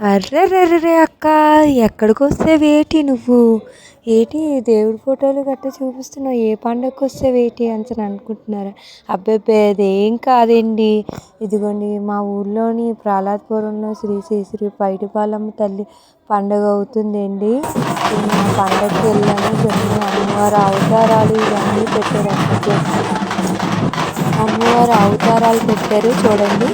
అర్రెర్రెర్రె అక్క, ఎక్కడికొచ్చేవేటి నువ్వు? ఏటి దేవుడి ఫోటోలు గట్రా చూపిస్తున్నావు, ఏ పండగకి వస్తావేటి అని అనుకుంటున్నారా? అబ్బబ్బే అదేం కాదండి. ఇదిగోండి మా ఊర్లోని ప్రహ్లాదపురంలో శ్రీ పైడిపాలమ్మ తల్లి పండగ అవుతుందండి. నేను ఆ పండగకి వెళ్ళాను. కొన్ని అమ్మవారి అవతారాలు ఇవన్నీ పెట్టారు. అమ్మవారి అవతారాలు పెట్టారు చూడండి.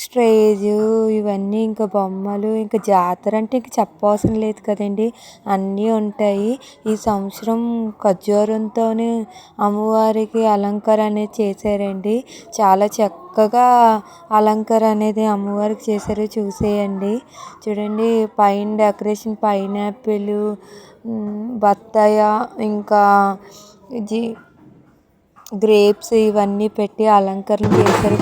స్టేజు ఇవన్నీ ఇంకా బొమ్మలు, ఇంకా జాతర అంటే ఇంక చెప్పవసరం లేదు కదండి. అన్నీ ఉంటాయి. ఈ సంవత్సరం ఖర్జూరంతోనే అమ్మవారికి అలంకరణ అనేది చేశారండి. చాలా చక్కగా అలంకరణ అనేది అమ్మవారికి చేశారు. చూసేయండి. చూడండి పైన డెకరేషన్ పైనాపిల్, బత్తాయ, ఇంకా గ్రేప్స్ ఇవన్నీ పెట్టి అలంకరణ చేశారు.